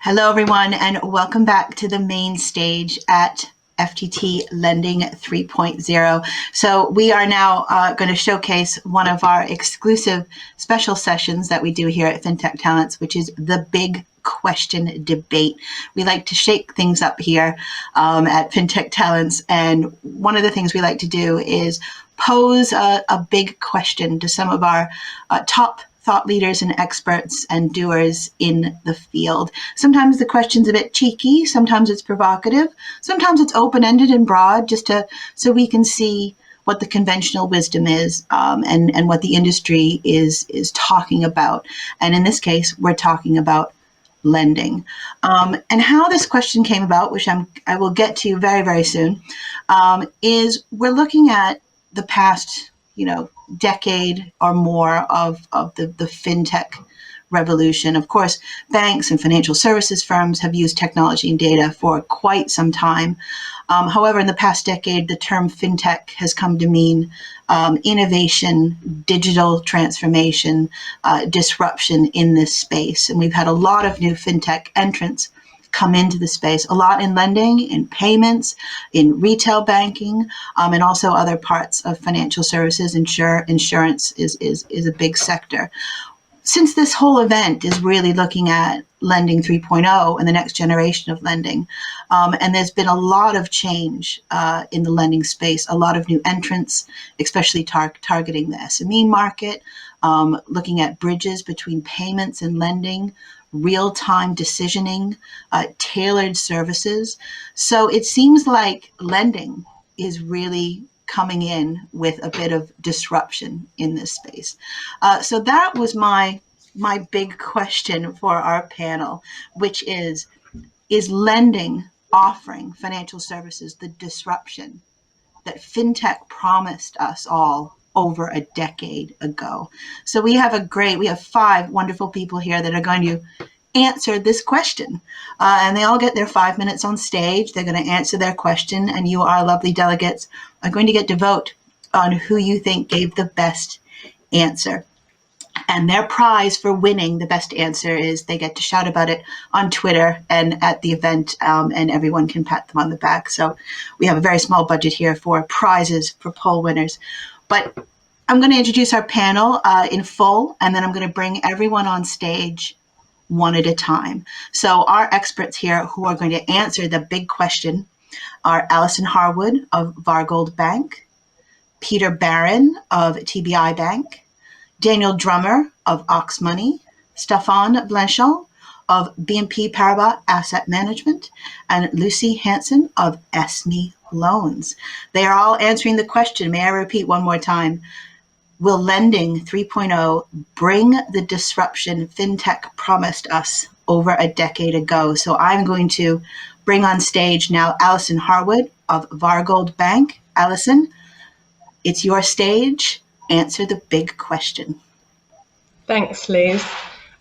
Hello, everyone, and welcome back to the main stage at FTT Lending 3.0. So we are now going to showcase one of our exclusive special sessions that we do here at FinTech Talents, which is the big question debate. We like to shake things up here at FinTech Talents, and one of the things we like to do is pose a big question to some of our top thought leaders and experts and doers in the field. Sometimes the question's a bit cheeky, sometimes it's provocative, sometimes it's open-ended and broad, so we can see what the conventional wisdom is and what the industry is talking about. And in this case, we're talking about lending. And how this question came about, which I will get to very, very soon, is we're looking at the past, decade or more of the fintech revolution. Of course, banks and financial services firms have used technology and data for quite some time. However, in the past decade, the term fintech has come to mean innovation, digital transformation, disruption in this space. And we've had a lot of new fintech entrants come into the space, a lot in lending, in payments, in retail banking, and also other parts of financial services. Insurance is a big sector. Since this whole event is really looking at lending 3.0 and the next generation of lending, and there's been a lot of change in the lending space, a lot of new entrants, especially targeting the SME market, looking at bridges between payments and lending, real-time decisioning, tailored services. So it seems like lending is really coming in with a bit of disruption in this space. So that was my big question for our panel, which is lending offering financial services the disruption that fintech promised us all over a decade ago? So we have five wonderful people here that are going to answer this question. And they all get their 5 minutes on stage. They're going to answer their question, and you, our lovely delegates, are going to get to vote on who you think gave the best answer. And their prize for winning the best answer is they get to shout about it on Twitter and at the event, and everyone can pat them on the back. So we have a very small budget here for prizes for poll winners. But I'm going to introduce our panel in full, and then I'm going to bring everyone on stage one at a time. So our experts here who are going to answer the big question are Alison Harwood of Varegold Bank, Petr Barron of TBIF Bank, Daniel Drummer of auxmoney, Stefan Blanchons of BNP Paribas Asset Management, and Lucy Hasson of Esme Loans. They are all answering the question. May I repeat one more time? Will lending 3.0 bring the disruption fintech promised us over a decade ago? So I'm going to bring on stage now Alison Harwood of Varegold Bank. Alison, it's your stage. Answer the big question. Thanks, Liz.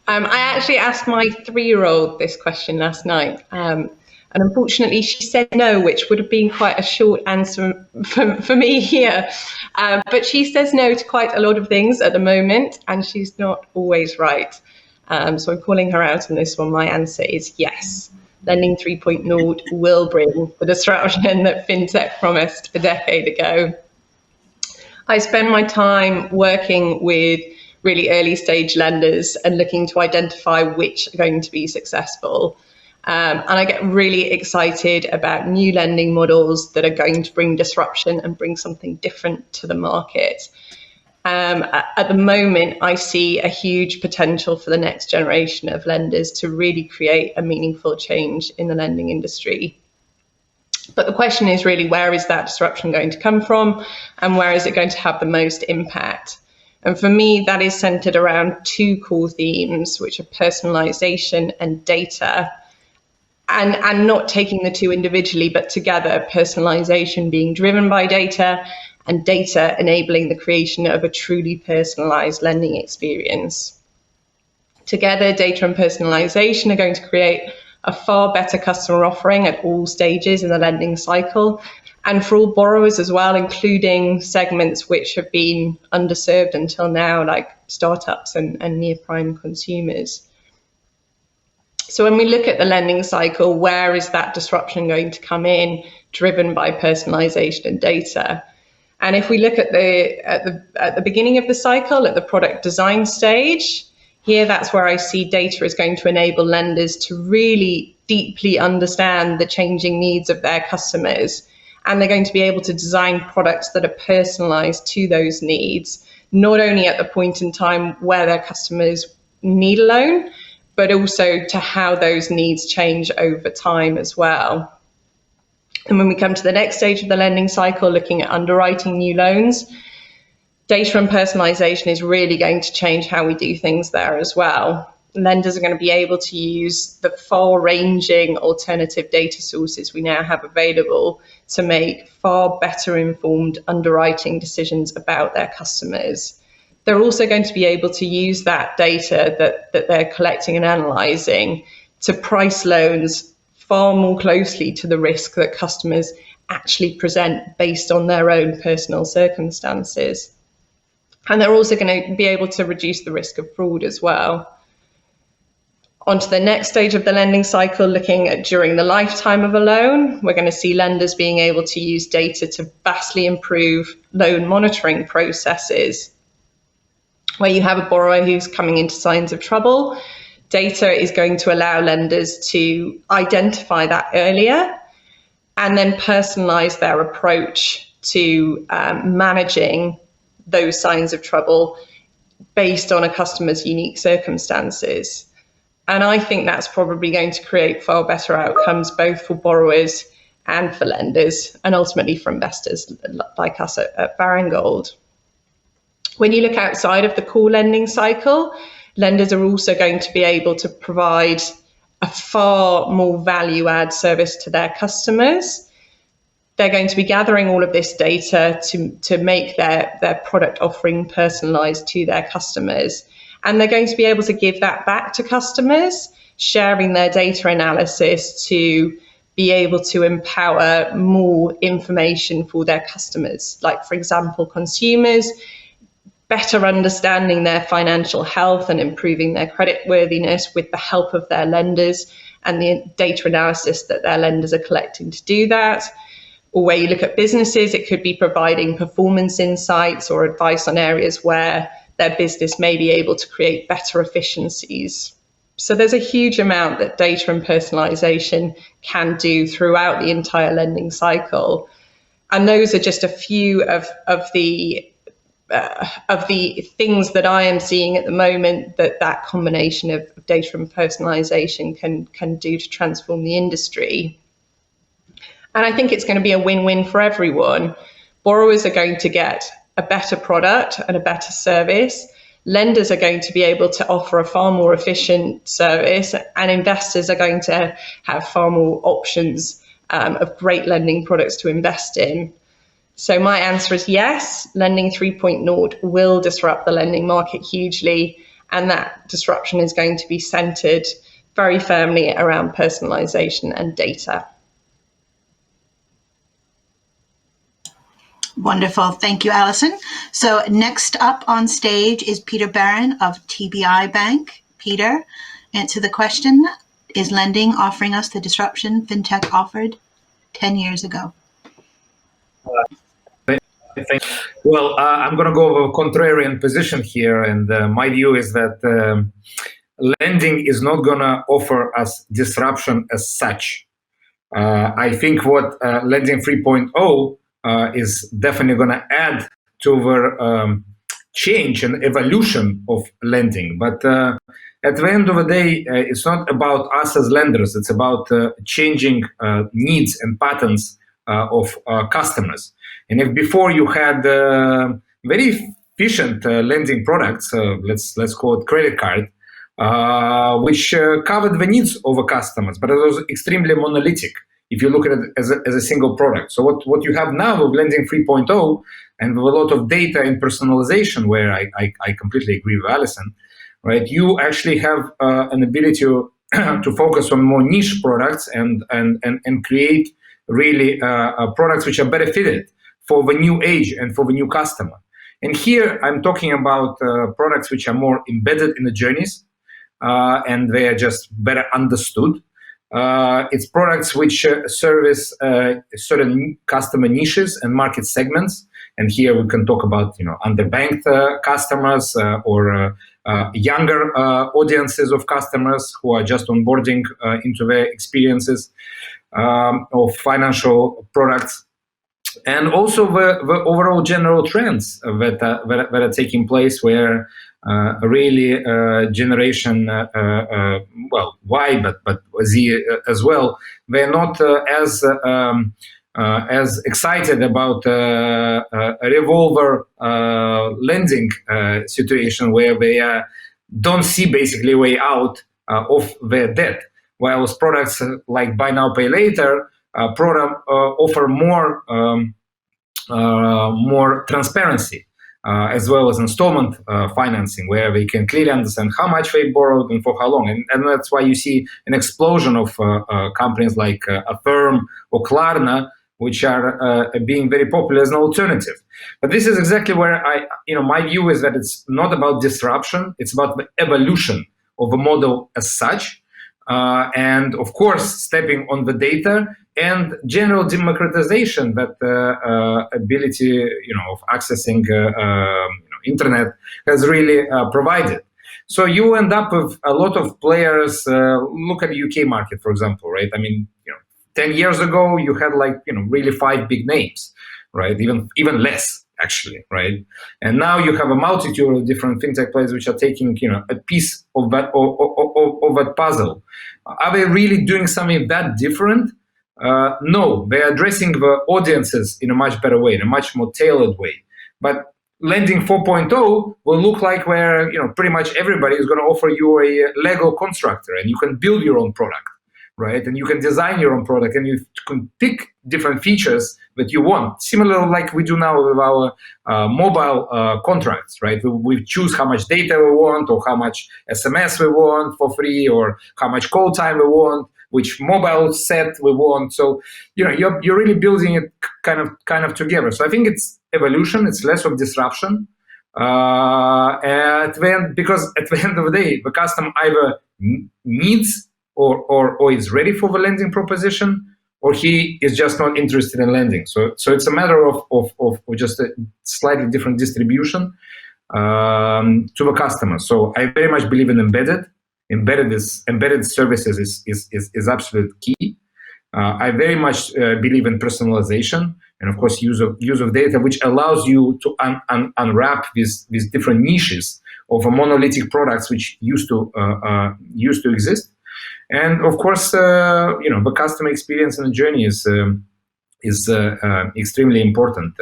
I actually asked my 3-year-old this question last night. And unfortunately, she said no, which would have been quite a short answer for me here. But she says no to quite a lot of things at the moment, and she's not always right. So I'm calling her out on this one. My answer is yes. Lending 3.0 will bring the disruption that fintech promised a decade ago. I spend my time working with really early stage lenders and looking to identify which are going to be successful. And I get really excited about new lending models that are going to bring disruption and bring something different to the market. At the moment, I see a huge potential for the next generation of lenders to really create a meaningful change in the lending industry. But the question is really, where is that disruption going to come from, and where is it going to have the most impact? And for me, that is centered around two core themes, which are personalisation and data. And not taking the two individually, but together, personalisation being driven by data and data enabling the creation of a truly personalised lending experience. Together, data and personalisation are going to create a far better customer offering at all stages in the lending cycle, and for all borrowers as well, including segments which have been underserved until now, like startups and near-prime consumers. So when we look at the lending cycle, where is that disruption going to come in, driven by personalisation and data? And if we look at the beginning of the cycle, at the product design stage, here that's where I see data is going to enable lenders to really deeply understand the changing needs of their customers. And they're going to be able to design products that are personalised to those needs, not only at the point in time where their customers need a loan, but also to how those needs change over time as well. And when we come to the next stage of the lending cycle, looking at underwriting new loans, data and personalisation is really going to change how we do things there as well. Lenders are going to be able to use the far-ranging alternative data sources we now have available to make far better informed underwriting decisions about their customers. They're also going to be able to use that data that they're collecting and analysing to price loans far more closely to the risk that customers actually present based on their own personal circumstances. And they're also going to be able to reduce the risk of fraud as well. On to the next stage of the lending cycle, looking at during the lifetime of a loan, we're going to see lenders being able to use data to vastly improve loan monitoring processes. Where you have a borrower who's coming into signs of trouble, data is going to allow lenders to identify that earlier and then personalise their approach to managing those signs of trouble based on a customer's unique circumstances. And I think that's probably going to create far better outcomes, both for borrowers and for lenders, and ultimately for investors like us at Varegold. When you look outside of the core lending cycle, lenders are also going to be able to provide a far more value-add service to their customers. They're going to be gathering all of this data to make their product offering personalised to their customers. And they're going to be able to give that back to customers, sharing their data analysis to be able to empower more information for their customers. Like, for example, consumers better understanding their financial health and improving their creditworthiness with the help of their lenders and the data analysis that their lenders are collecting to do that. Or where you look at businesses, it could be providing performance insights or advice on areas where their business may be able to create better efficiencies. So there's a huge amount that data and personalisation can do throughout the entire lending cycle. And those are just a few of the things that I am seeing at the moment that combination of data and personalisation can do to transform the industry. And I think it's going to be a win-win for everyone. Borrowers are going to get a better product and a better service. Lenders are going to be able to offer a far more efficient service, and investors are going to have far more options of great lending products to invest in. So my answer is yes, Lending 3.0 will disrupt the lending market hugely, and that disruption is going to be centred very firmly around personalisation and data. Wonderful. Thank you, Alison. So next up on stage is Petr Barron of TBI Bank. Petr, answer the question, is lending offering us the disruption FinTech offered 10 years ago? Well, I'm going to go with a contrarian position here, and my view is that lending is not going to offer us disruption as such. I think what Lending 3.0 is definitely going to add to the change and evolution of lending. But at the end of the day, it's not about us as lenders. It's about changing needs and patterns of customers. And if before you had very efficient lending products, let's call it credit card, which covered the needs of the customers, but it was extremely monolithic if you look at it as a single product. So what you have now with Lending 3.0 and with a lot of data and personalization, where I completely agree with Alison, right? You actually have an ability to focus on more niche products and create really products which are better fitted for the new age and for the new customer. And here I'm talking about products which are more embedded in the journeys, and they are just better understood. It's products which service certain customer niches and market segments. And here we can talk about, underbanked customers or younger audiences of customers who are just onboarding into their experiences of financial products. And also the overall general trends that are taking place, where really generation, Y, but Z as well, they're not as excited about a revolver lending situation where they don't see basically a way out of their debt, while products like buy now, pay later offer more transparency, as well as installment financing, where they can clearly understand how much they borrowed and for how long. And that's why you see an explosion of companies like Affirm or Klarna, which are being very popular as an alternative. But this is exactly where my view is that it's not about disruption, it's about the evolution of a model as such. And of course, stepping on the data and general democratization that ability, of accessing internet has really provided. So you end up with a lot of players. Look at the UK market, for example, right? 10 years ago, you had really 5 big names, right? Even less, actually, right? And now you have a multitude of different fintech players which are taking, a piece of that puzzle. Are they really doing something that different? No, they're addressing the audiences in a much better way, in a much more tailored way. But lending 4.0 will look like where, pretty much everybody is going to offer you a Lego constructor, and you can build your own product, right? And you can design your own product, and you can pick different features that you want. Similar like we do now with our mobile contracts, right? We choose how much data we want, or how much SMS we want for free, or how much call time we want, which mobile set we want. So, you're really building it kind of together. So I think it's evolution. It's less of disruption. Because at the end of the day, the customer either needs or is ready for the lending proposition, or he is just not interested in lending. So it's a matter of just a slightly different distribution to the customer. So I very much believe in embedded services is absolute key. I very much believe in personalization, and of course use of data, which allows you to unwrap these different niches of a monolithic products which used to exist. And of course, the customer experience and the journey is extremely important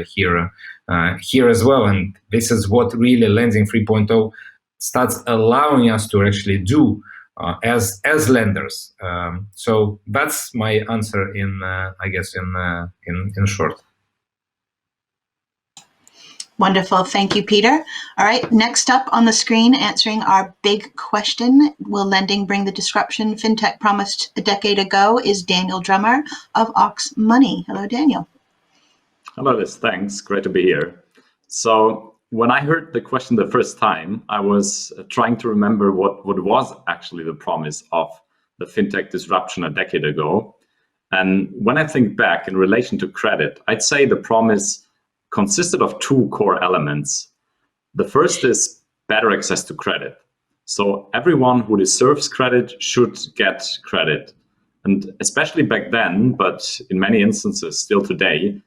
here as well. And this is what really Lending 3.0 starts allowing us to actually do as lenders. So that's my answer in short. Wonderful. Thank you, Petr. All right, next up on the screen, answering our big question, will lending bring the disruption FinTech promised a decade ago, is Daniel Drummer of auxmoney. Hello, Daniel. Hello, Liz. Thanks. Great to be here. So when I heard the question the first time, I was trying to remember what was actually the promise of the FinTech disruption a decade ago. And when I think back in relation to credit, I'd say the promise consisted of 2 core elements. The first is better access to credit. So everyone who deserves credit should get credit. And especially back then, but in many instances still today,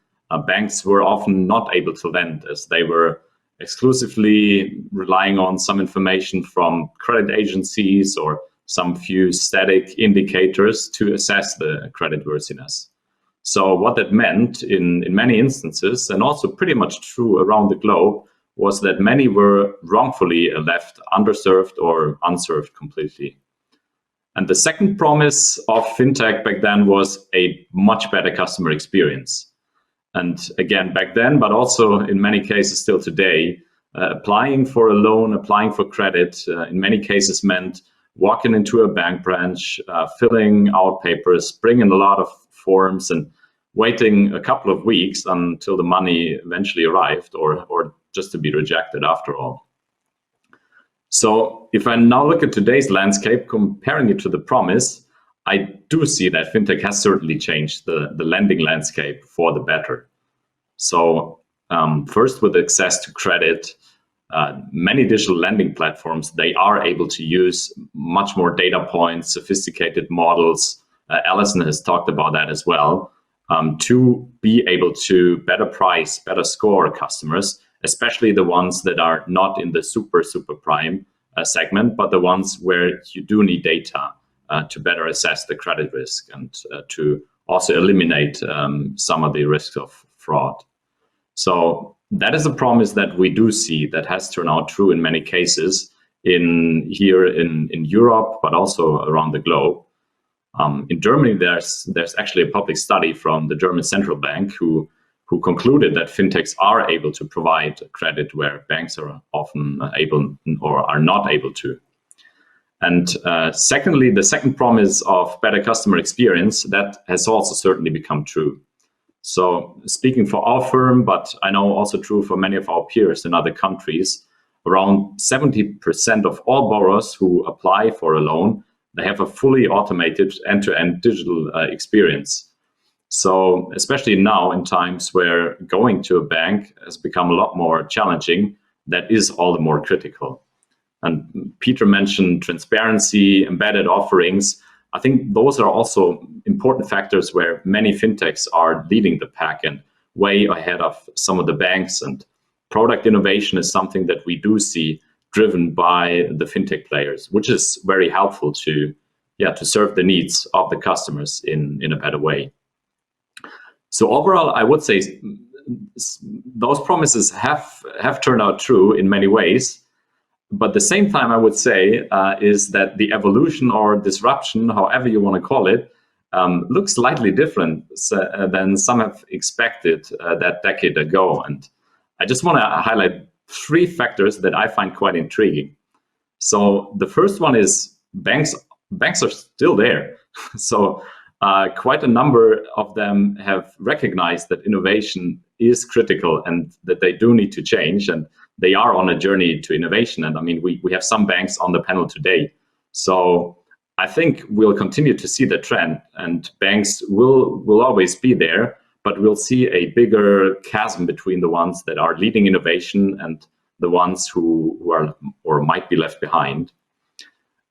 banks were often not able to lend, as they were exclusively relying on some information from credit agencies or some few static indicators to assess the creditworthiness. So what that meant in many instances, and also pretty much true around the globe, was that many were wrongfully left underserved or unserved completely. And the second promise of FinTech back then was a much better customer experience. And again, back then, but also in many cases still today, applying for a loan, applying for credit, in many cases meant walking into a bank branch, filling out papers, bringing a lot of forms, and waiting a couple of weeks until the money eventually arrived, or just to be rejected after all. So if I now look at today's landscape, comparing it to the promise, I do see that FinTech has certainly changed the lending landscape for the better. So first, with access to credit, many digital lending platforms, they are able to use much more data points, sophisticated models. Alison has talked about that as well, to be able to better price, better score customers, especially the ones that are not in the super prime segment, but the ones where you do need data to better assess the credit risk and to also eliminate some of the risks of fraud. So that is a promise that we do see that has turned out true in many cases here in Europe, but also around the globe. In Germany, there's actually a public study from the German central bank who concluded that fintechs are able to provide credit where banks are often able or are not able to. And secondly, the second promise of better customer experience, that has also certainly become true. So speaking for our firm, but I know also true for many of our peers in other countries, around 70% of all borrowers who apply for a loan, they have a fully automated end-to-end digital experience. So especially now in times where going to a bank has become a lot more challenging, that is all the more critical. And Petr mentioned transparency, embedded offerings. I think those are also important factors where many fintechs are leading the pack and way ahead of some of the banks. And product innovation is something that we do see driven by the fintech players, which is very helpful to serve the needs of the customers in a better way. So overall, I would say those promises have turned out true in many ways. But at the same time, I would say is that the evolution or disruption, however you want to call it, looks slightly different than some have expected that decade ago. And I just want to highlight 3 factors that I find quite intriguing. So the first one is banks are still there. So quite a number of them have recognized that innovation is critical and that they do need to change, and they are on a journey to innovation. And I mean, we have some banks on the panel today. So I think we'll continue to see the trend, and banks will always be there, but we'll see a bigger chasm between the ones that are leading innovation and the ones who are or might be left behind.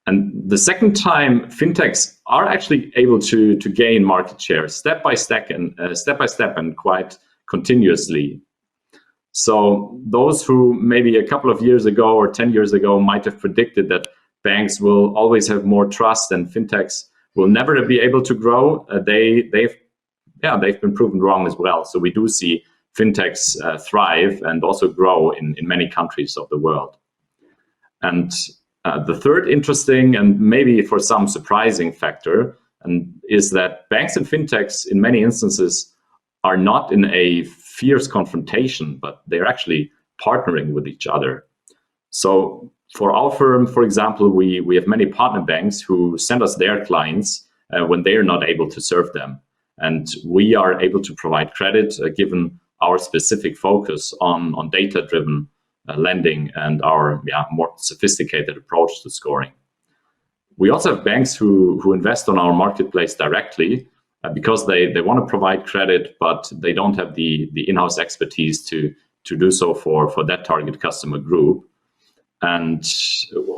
And the second time, fintechs are actually able to gain market share step by step and quite continuously. So those who maybe a couple of years ago or 10 years ago might have predicted that banks will always have more trust and fintechs will never be able to grow, they've been proven wrong as well. So we do see fintechs thrive and also grow in many countries of the world. And the third interesting and maybe for some surprising factor is that banks and fintechs in many instances are not in a fierce confrontation, but they're actually partnering with each other. So for our firm, for example, we have many partner banks who send us their clients when they are not able to serve them. And we are able to provide credit given our specific focus on data-driven lending and our more sophisticated approach to scoring. We also have banks who invest on our marketplace directly because they want to provide credit, but they don't have the in-house expertise to do so for that target customer group. And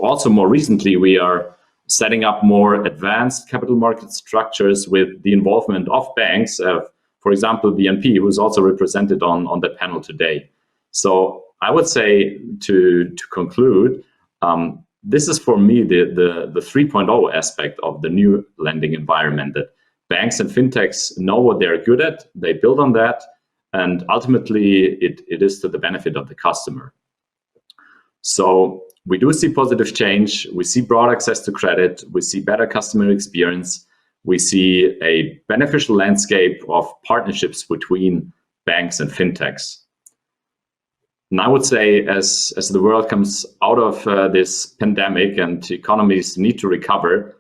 also more recently, we are setting up more advanced capital market structures with the involvement of banks, for example, BNP, who is also represented on the panel today. So I would say to conclude, this is for me the 3.0 aspect of the new lending environment, that banks and fintechs know what they're good at, they build on that, and ultimately it is to the benefit of the customer. So we do see positive change, we see broad access to credit, we see better customer experience, we see a beneficial landscape of partnerships between banks and fintechs. And I would say as the world comes out of this pandemic and economies need to recover,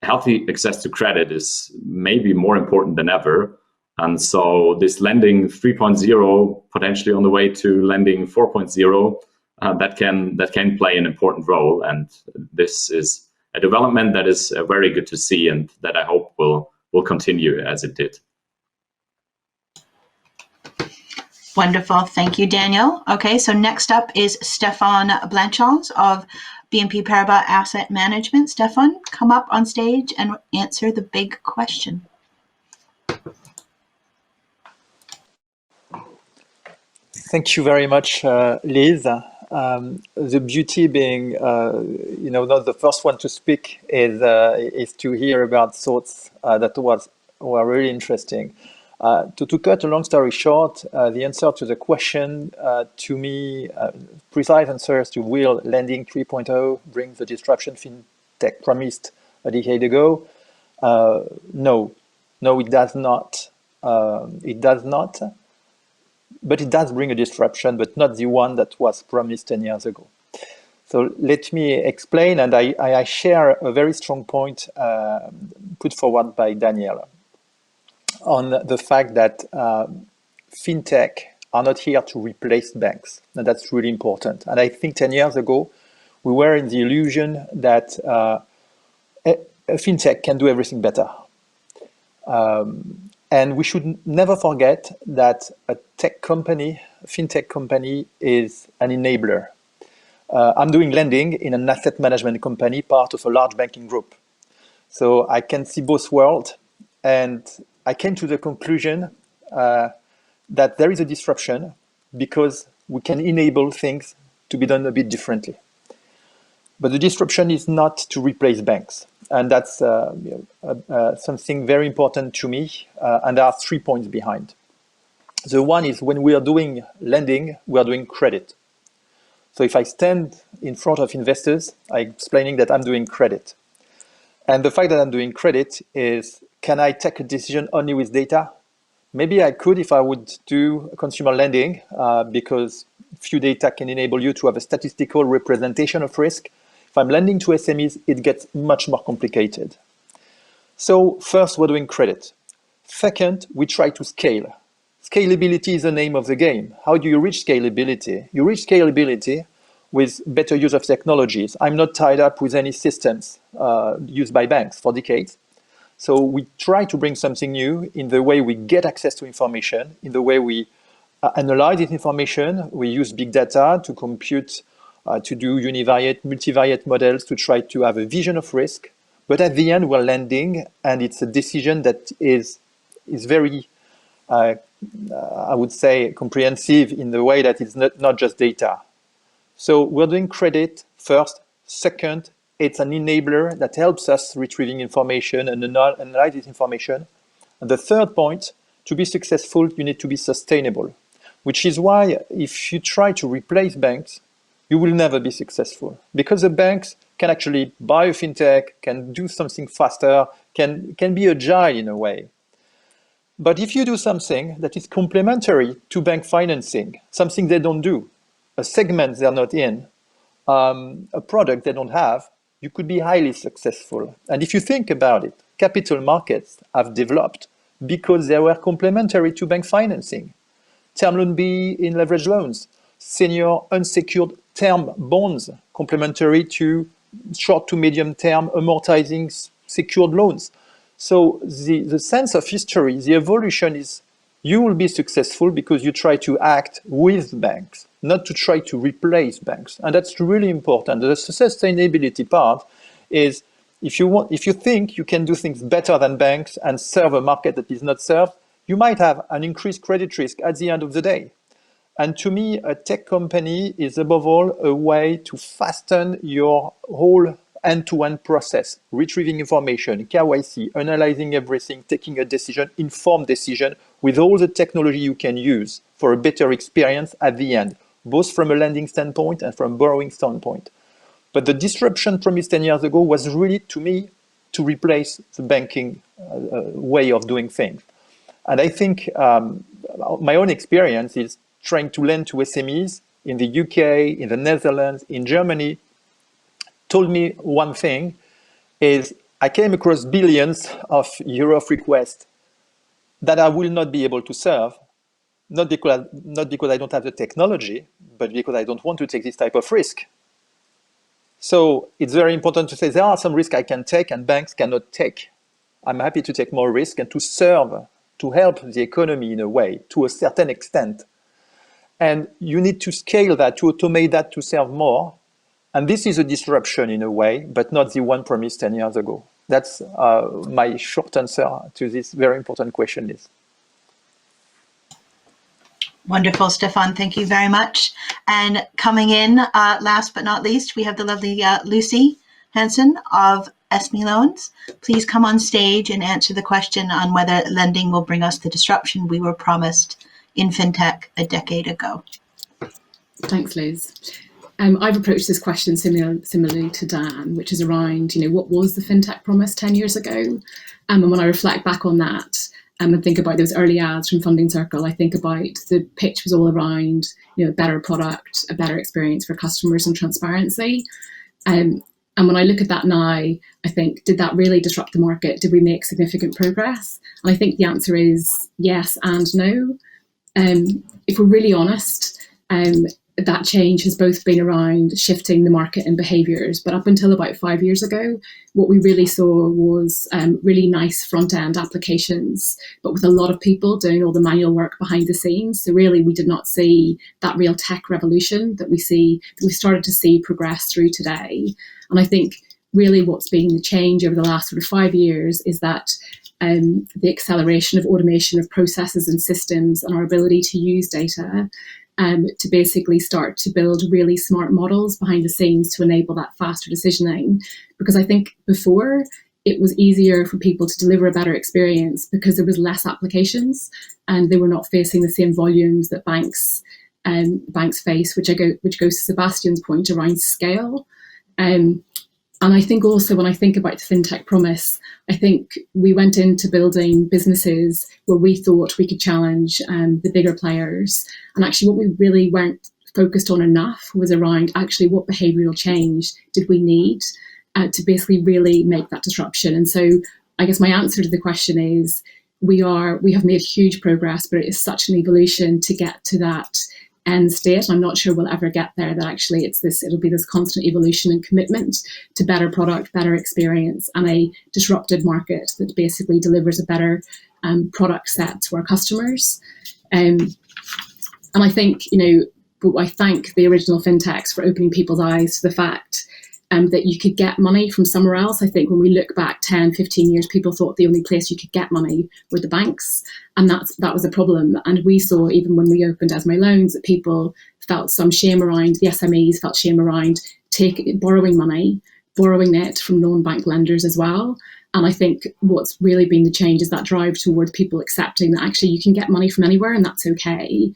healthy access to credit is maybe more important than ever. And so this lending 3.0, potentially on the way to lending 4.0, that can play an important role. And this is a development that is very good to see, and that I hope will continue as it did. Wonderful. Thank you, Daniel. Okay, so next up is Stefan Blanchons of BNP Paribas Asset Management. Stefan, come up on stage and answer the big question. Thank you very much, Liz. The beauty being, not the first one to speak is to hear about thoughts that were really interesting. To cut a long story short, the answer to the question, to me, precise answers to will lending 3.0 bring the disruption FinTech promised a decade ago? No, it does not. It does not. But it does bring a disruption, but not the one that was promised 10 years ago. So let me explain, and I share a very strong point put forward by Daniel on the fact that FinTech are not here to replace banks, and that's really important. And I think 10 years ago, we were in the illusion that a FinTech can do everything better. And we should never forget that a FinTech company is an enabler. I'm doing lending in an asset management company, part of a large banking group. So I can see both worlds, and I came to the conclusion that there is a disruption because we can enable things to be done a bit differently. But the disruption is not to replace banks. And that's something very important to me. And there are 3 points behind. The one is when we are doing lending, we are doing credit. So if I stand in front of investors, I'm explaining that I'm doing credit. And the fact that I'm doing credit is, can I take a decision only with data? Maybe I could if I would do consumer lending, because few data can enable you to have a statistical representation of risk. If I'm lending to SMEs, it gets much more complicated. So first, we're doing credit. Second, we try to scale. Scalability is the name of the game. How do you reach scalability? You reach scalability with better use of technologies. I'm not tied up with any systems used by banks for decades. So we try to bring something new in the way we get access to information, in the way we analyze this information. We use big data to compute, to do univariate, multivariate models to try to have a vision of risk. But at the end, we're lending, and it's a decision that is very, I would say, comprehensive in the way that it's not just data. So we're doing credit first. Second, it's an enabler that helps us retrieving information and analyze this information. And the third point, to be successful, you need to be sustainable, which is why if you try to replace banks, you will never be successful, because the banks can actually buy a FinTech, can do something faster, can be agile in a way. But if you do something that is complementary to bank financing, something they don't do, a segment they're not in, a product they don't have, you could be highly successful. And if you think about it, capital markets have developed because they were complementary to bank financing. Term loan B in leverage loans, senior unsecured term bonds, complementary to short to medium term amortizing secured loans. So the sense of history, the evolution is you will be successful because you try to act with banks, not to try to replace banks. And that's really important. The sustainability part is if you think you can do things better than banks and serve a market that is not served, you might have an increased credit risk at the end of the day. And to me, a tech company is above all a way to fasten your whole end-to-end process, retrieving information, KYC, analyzing everything, taking a decision, informed decision with all the technology you can use for a better experience at the end, both from a lending standpoint and from a borrowing standpoint. But the disruption promised 10 years ago was really, to me, to replace the banking way of doing things. And I think my own experience is trying to lend to SMEs in the UK, in the Netherlands, in Germany, told me one thing, is I came across billions of euro of requests that I will not be able to serve not because I don't have the technology, but because I don't want to take this type of risk. So it's very important to say there are some risks I can take and banks cannot take. I'm happy to take more risk and to help the economy in a way, to a certain extent. And you need to scale that, to automate that, to serve more. And this is a disruption in a way, but not the one promised 10 years ago. That's my short answer to this very important question, Liz. Wonderful, Stefan. Thank you very much. And coming in, last but not least, we have the lovely Lucy Hasson of Esme Loans. Please come on stage and answer the question on whether lending will bring us the disruption we were promised in FinTech a decade ago. Thanks, Liz. I've approached this question similarly to Dan, which is around, what was the FinTech promise 10 years ago? And when I reflect back on that, and think about those early ads from Funding Circle, I think about the pitch was all around, a better product, a better experience for customers and transparency. And when I look at that now, I think, did that really disrupt the market? Did we make significant progress? And I think the answer is yes and no. If we're really honest, that change has both been around shifting the market and behaviours. But up until about 5 years ago, what we really saw was really nice front-end applications, but with a lot of people doing all the manual work behind the scenes. So really, we did not see that real tech revolution that we started to see progress through today. And I think really what's been the change over the last sort of 5 years is that the acceleration of automation of processes and systems and our ability to use data to basically start to build really smart models behind the scenes to enable that faster decisioning. Because I think before, it was easier for people to deliver a better experience because there was less applications and they were not facing the same volumes that banks face, which goes to Sebastian's point around scale. And I think also when I think about the FinTech promise, I think we went into building businesses where we thought we could challenge the bigger players. And actually what we really weren't focused on enough was around actually what behavioural change did we need to basically really make that disruption. And so I guess my answer to the question is we have made huge progress, but it is such an evolution to get to that end state. I'm not sure we'll ever get there, that actually it'll be this constant evolution and commitment to better product, better experience, and a disrupted market that basically delivers a better product set to our customers. And I think, I thank the original FinTechs for opening people's eyes to the fact that you could get money from somewhere else. I think when we look back 10, 15 years, people thought the only place you could get money were the banks. And that was a problem. And we saw, even when we opened Esme Loans, that people felt some shame around, the SMEs felt shame around borrowing money, borrowing it from non-bank lenders as well. And I think what's really been the change is that drive towards people accepting that actually you can get money from anywhere and that's okay.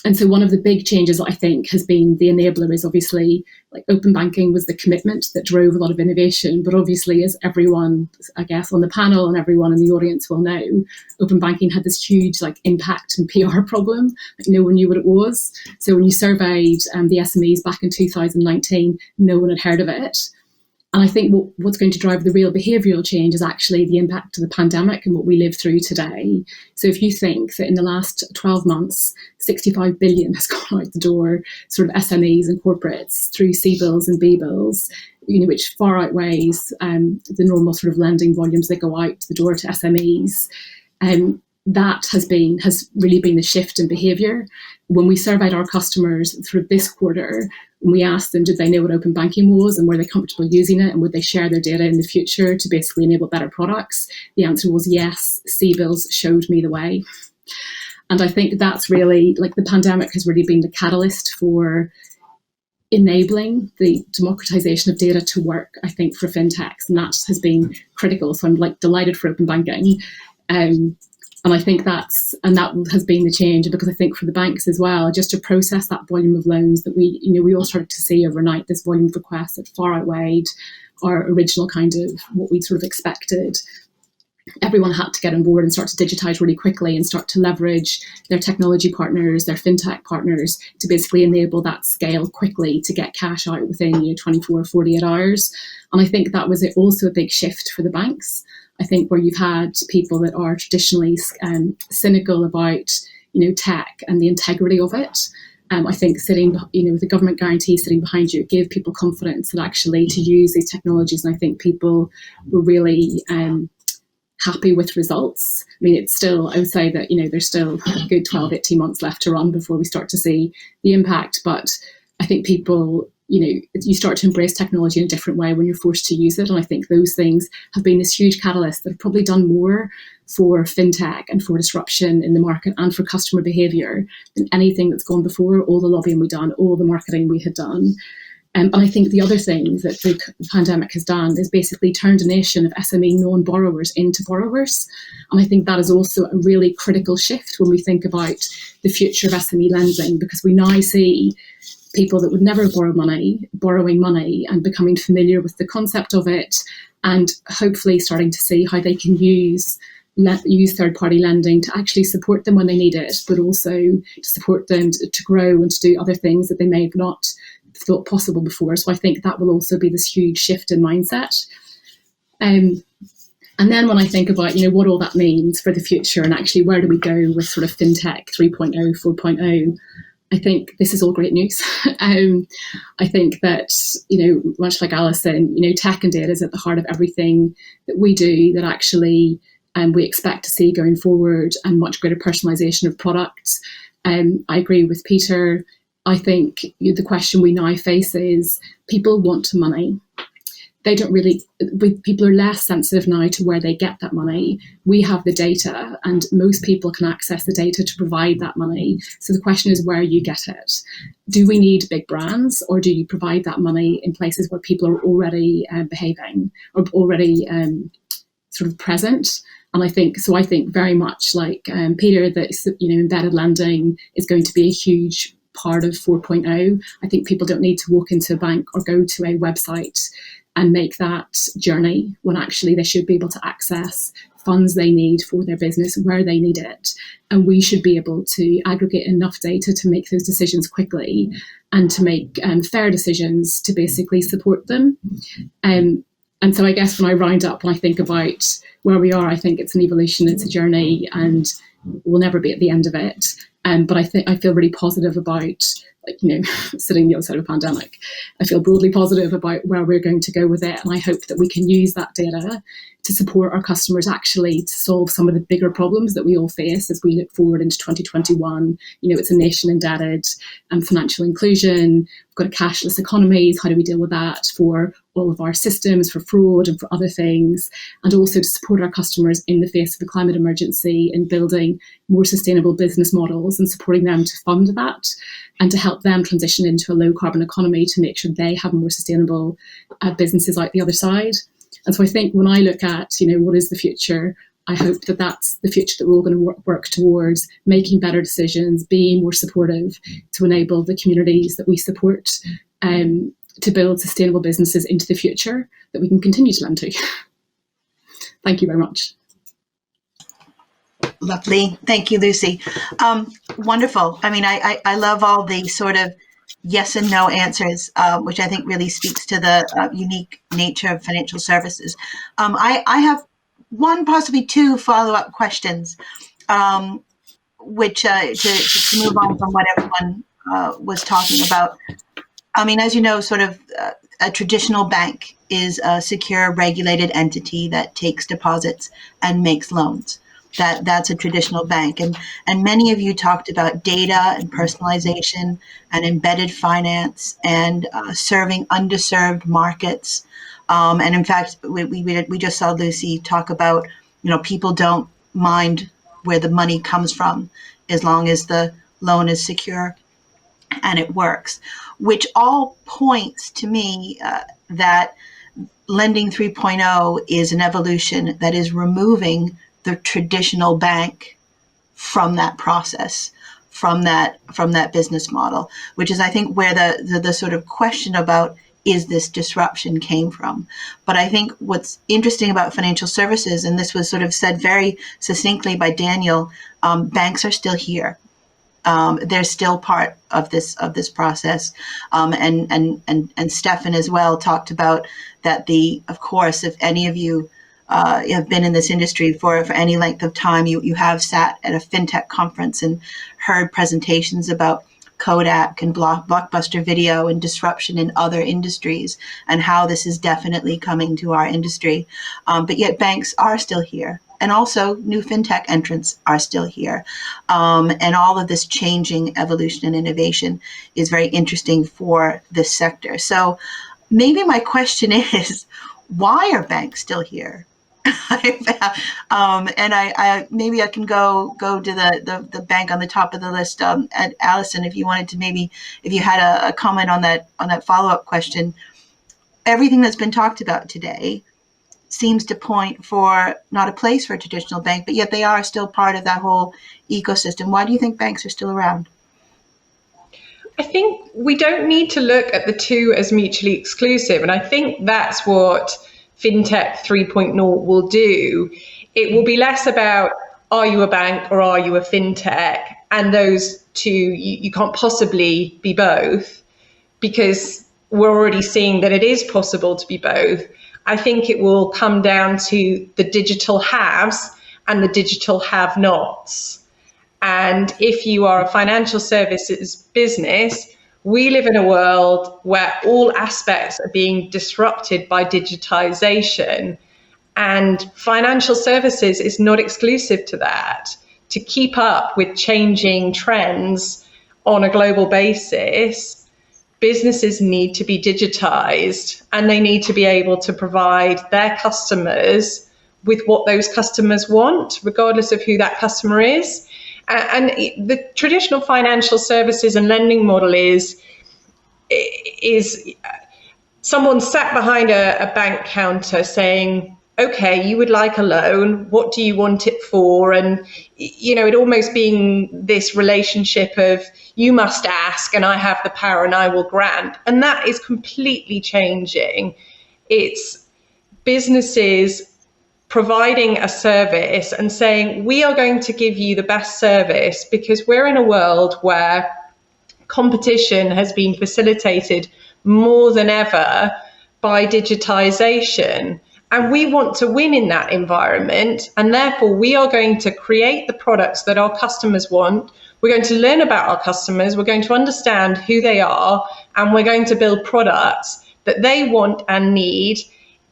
And so one of the big changes that I think has been the enabler is obviously like open banking was the commitment that drove a lot of innovation. But obviously, as everyone, I guess, on the panel and everyone in the audience will know, open banking had this huge impact and PR problem. No one knew what it was. So when you surveyed the SMEs back in 2019, no one had heard of it. And I think what's going to drive the real behavioural change is actually the impact of the pandemic and what we live through today. So if you think that in the last 12 months, 65 billion has gone out the door, sort of SMEs and corporates through C-bills and B-bills, which far outweighs the normal sort of lending volumes that go out the door to SMEs. That has really been the shift in behaviour. When we surveyed our customers through this quarter, we asked them, did they know what open banking was and were they comfortable using it and would they share their data in the future to basically enable better products? The answer was yes. C-bills showed me the way. And I think that's really, the pandemic has really been the catalyst for enabling the democratization of data to work, I think, for FinTechs. And that has been critical. So I'm delighted for open banking. And I think that has been the change, because I think for the banks as well, just to process that volume of loans that we all started to see overnight, this volume of requests that far outweighed our original kind of what we sort of expected. Everyone had to get on board and start to digitize really quickly and start to leverage their technology partners, their FinTech partners to basically enable that scale quickly to get cash out within 24 or 48 hours. And I think that was also a big shift for the banks. I think where you've had people that are traditionally cynical about tech and the integrity of it. I think sitting, with the government guarantee sitting behind you, it gave people confidence that actually to use these technologies. And I think people were really happy with results. I mean, it's still, I would say that, there's still a good 12, 18 months left to run before we start to see the impact. But I think people, you start to embrace technology in a different way when you're forced to use it. And I think those things have been this huge catalyst that have probably done more for fintech and for disruption in the market and for customer behavior than anything that's gone before, all the lobbying we've done, all the marketing we had done. And I think the other thing that the pandemic has done is basically turned a nation of SME non-borrowers into borrowers. And I think that is also a really critical shift when we think about the future of SME lending, because we now see people that would never borrow money, borrowing money and becoming familiar with the concept of it, and hopefully starting to see how they can use third-party lending to actually support them when they need it, but also to support them to grow and to do other things that they may have not thought possible before. So I think that will also be this huge shift in mindset. And then when I think about, what all that means for the future and actually where do we go with sort of FinTech 3.0, 4.0, I think this is all great news. I think that, much like Alison, tech and data is at the heart of everything that we do, that actually we expect to see going forward, and much greater personalisation of products. I agree with Petr. I think the question we now face is people want money. They don't really, people are less sensitive now to where they get that money. We have the data, and most people can access the data to provide that money. So the question is where you get it. Do we need big brands, or do you provide that money in places where people are already behaving or already sort of present? And I think very much like Petr, that embedded lending is going to be a huge part of 4.0. I think people don't need to walk into a bank or go to a website and make that journey, when actually they should be able to access funds they need for their business where they need it. And we should be able to aggregate enough data to make those decisions quickly and to make fair decisions to basically support them. And so I guess when I round up, when I think about where we are, I think it's an evolution, it's a journey, and we'll never be at the end of it. But I feel really positive about, sitting the other side of a pandemic. I feel broadly positive about where we're going to go with it. And I hope that we can use that data to support our customers actually to solve some of the bigger problems that we all face as we look forward into 2021. It's a nation indebted, and financial inclusion. We've got a cashless economy. How do we deal with that for all of our systems, for fraud and for other things? And also to support our customers in the face of a climate emergency and building more sustainable business models and supporting them to fund that and to help them transition into a low carbon economy to make sure they have more sustainable businesses out the other side. And so I think when I look at, what is the future, I hope that that's the future that we're all going to work towards, making better decisions, being more supportive to enable the communities that we support to build sustainable businesses into the future that we can continue to lend to. Thank you very much. Lovely. Thank you, Lucy. Wonderful. I mean, I love all the sort of yes and no answers, which I think really speaks to the unique nature of financial services. I have one, possibly two follow-up questions, which to move on from what everyone was talking about. I mean, as you know, sort of a traditional bank is a secure, regulated entity that takes deposits and makes loans. That's a traditional bank. And many of you talked about data and personalization and embedded finance and serving underserved markets. And in fact, we just saw Lucy talk about, people don't mind where the money comes from as long as the loan is secure and it works, which all points to me that Lending 3.0 is an evolution that is removing the traditional bank from that process, from that business model, which is, I think, where the sort of question about is this disruption came from. But I think what's interesting about financial services, and this was sort of said very succinctly by Daniel, banks are still here. They're still part of this process, and Stefan as well talked about that. Of course, if any of you have been in this industry for any length of time, you have sat at a FinTech conference and heard presentations about Kodak and Blockbuster Video and disruption in other industries and how this is definitely coming to our industry. But yet banks are still here. And also new FinTech entrants are still here. And all of this changing evolution and innovation is very interesting for this sector. So maybe my question is, why are banks still here? And I maybe I can go to the bank on the top of the list. At Alison, if you wanted to, maybe if you had a comment on that follow-up question. Everything that's been talked about today seems to point for not a place for a traditional bank, but yet they are still part of that whole ecosystem. Why do you think banks are still around? I think we don't need to look at the two as mutually exclusive, and I think that's what FinTech 3.0 will do. It will be less about, are you a bank or are you a FinTech? And those two, you can't possibly be both, because we're already seeing that it is possible to be both. I think it will come down to the digital haves and the digital have-nots. And if you are a financial services business, we live in a world where all aspects are being disrupted by digitization, and financial services is not exclusive to that. To keep up with changing trends on a global basis, businesses need to be digitized, and they need to be able to provide their customers with what those customers want, regardless of who that customer is. And the traditional financial services and lending model is someone sat behind a bank counter saying, okay, you would like a loan, what do you want it for? And, you know, it almost being this relationship of you must ask and I have the power and I will grant. And that is completely changing. It's businesses providing a service and saying, we are going to give you the best service because we're in a world where competition has been facilitated more than ever by digitization. And we want to win in that environment. And therefore, we are going to create the products that our customers want. We're going to learn about our customers. We're going to understand who they are. And we're going to build products that they want and need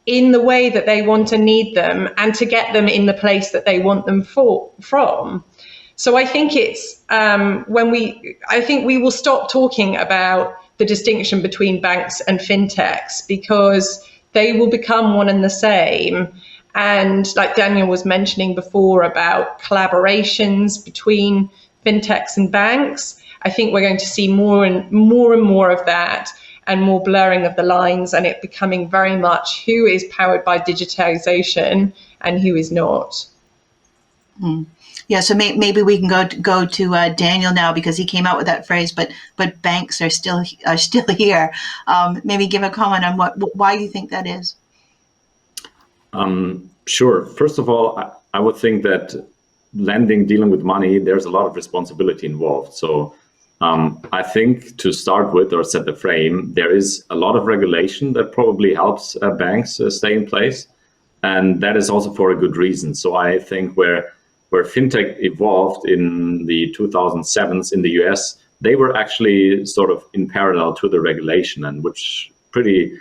in the way that they want and need them, and to get them in the place that they want them from. So I think it's I think we will stop talking about the distinction between banks and fintechs, because they will become one and the same. And like Daniel was mentioning before about collaborations between fintechs and banks, I think we're going to see more and more of that, and more blurring of the lines, and it becoming very much who is powered by digitization and who is not. Yeah, so maybe we can go to Daniel now, because he came out with that phrase. But banks are still here. Maybe give a comment on why you think that is. Sure. First of all, I would think that dealing with money, there's a lot of responsibility involved. So I think to start with, or set the frame, there is a lot of regulation that probably helps banks stay in place, and that is also for a good reason. So I think where FinTech evolved in the 2007s in the US, they were actually sort of in parallel to the regulation, and which pretty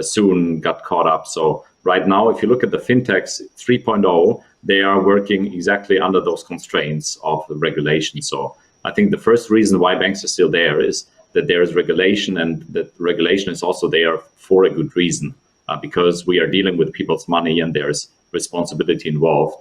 soon got caught up. So right now, if you look at the FinTechs 3.0, they are working exactly under those constraints of the regulation. So I think the first reason why banks are still there is that there is regulation, and that regulation is also there for a good reason, because we are dealing with people's money and there's responsibility involved.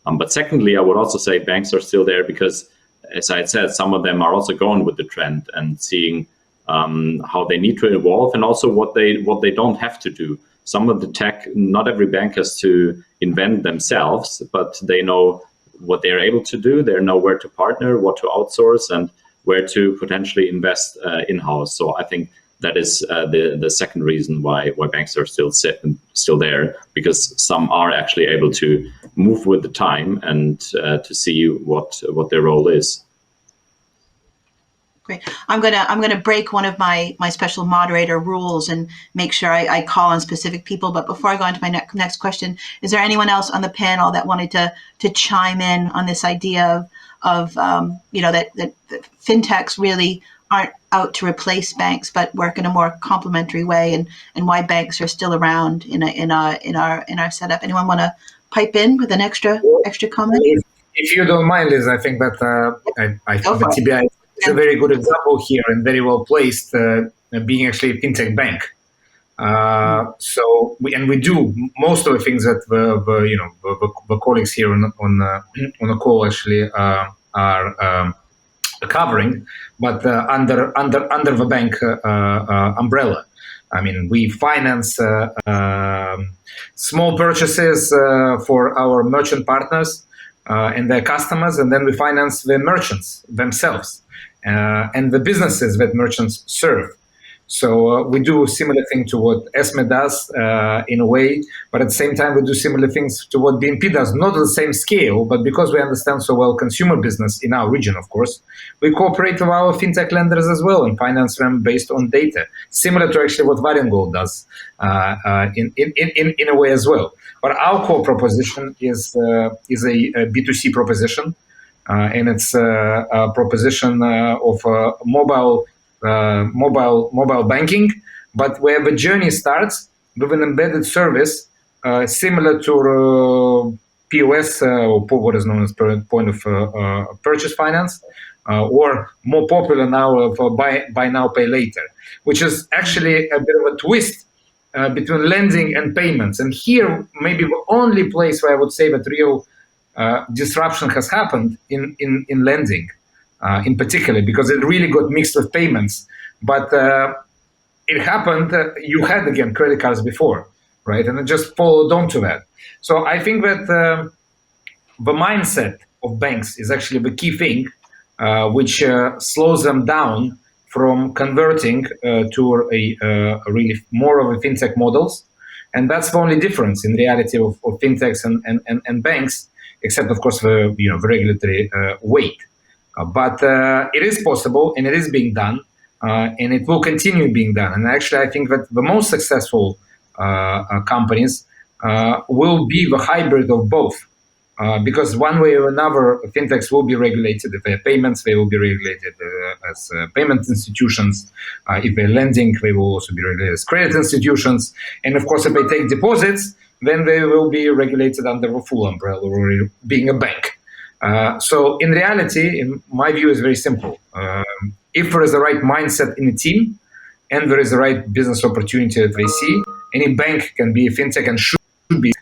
But secondly, I would also say banks are still there because, as I had said, some of them are also going with the trend and seeing how they need to evolve, and also what they don't have to do. Some of the tech, not every bank has to invent themselves, but they know what they're able to do. They know where to partner, what to outsource, and where to potentially invest in-house. So I think that is the second reason why banks are still there, because some are actually able to move with the time and to see what their role is. Great. I'm gonna break one of my special moderator rules and make sure I call on specific people. But before I go on to my next question, is there anyone else on the panel that wanted to chime in on this idea of that fintechs really aren't out to replace banks, but work in a more complementary way, and why banks are still around in our setup? Anyone want to pipe in with an extra comment? If you don't mind, Liz, I think that I think the TBI is a very good example here and very well placed, being actually a fintech bank. So we do most of the things that the colleagues here on the call actually are covering, but under the bank umbrella. I mean, we finance small purchases for our merchant partners and their customers, and then we finance the merchants themselves and the businesses that merchants serve. So we do similar thing to what Esme does in a way, but at the same time we do similar things to what BNP does, not at the same scale, but because we understand so well consumer business in our region, of course, we cooperate with our fintech lenders as well and finance them based on data, similar to actually what Varegold does in a way as well. But our core proposition is a B2C proposition, and it's a proposition of mobile banking, but where the journey starts with an embedded service similar to POS, or what is known as point of purchase finance, or more popular now for buy now, pay later, which is actually a bit of a twist between lending and payments. And here, maybe the only place where I would say that real disruption has happened in lending. In particular, because it really got mixed with payments. But it happened, you had, again, credit cards before, right? And it just followed on to that. So I think that the mindset of banks is actually the key thing, which slows them down from converting to a really more of a fintech models. And that's the only difference in reality of fintechs and banks, except, of course, the regulatory weight. But it is possible, and it is being done, and it will continue being done. And actually, I think that the most successful companies will be the hybrid of both, because one way or another, fintechs will be regulated. If they're payments, they will be regulated as payment institutions. If they're lending, they will also be regulated as credit institutions. And of course, if they take deposits, then they will be regulated under the full umbrella, or being a bank. So in reality, in my view, is very simple. If there is the right mindset in the team and there is the right business opportunity that they see, any bank can be a fintech and should be.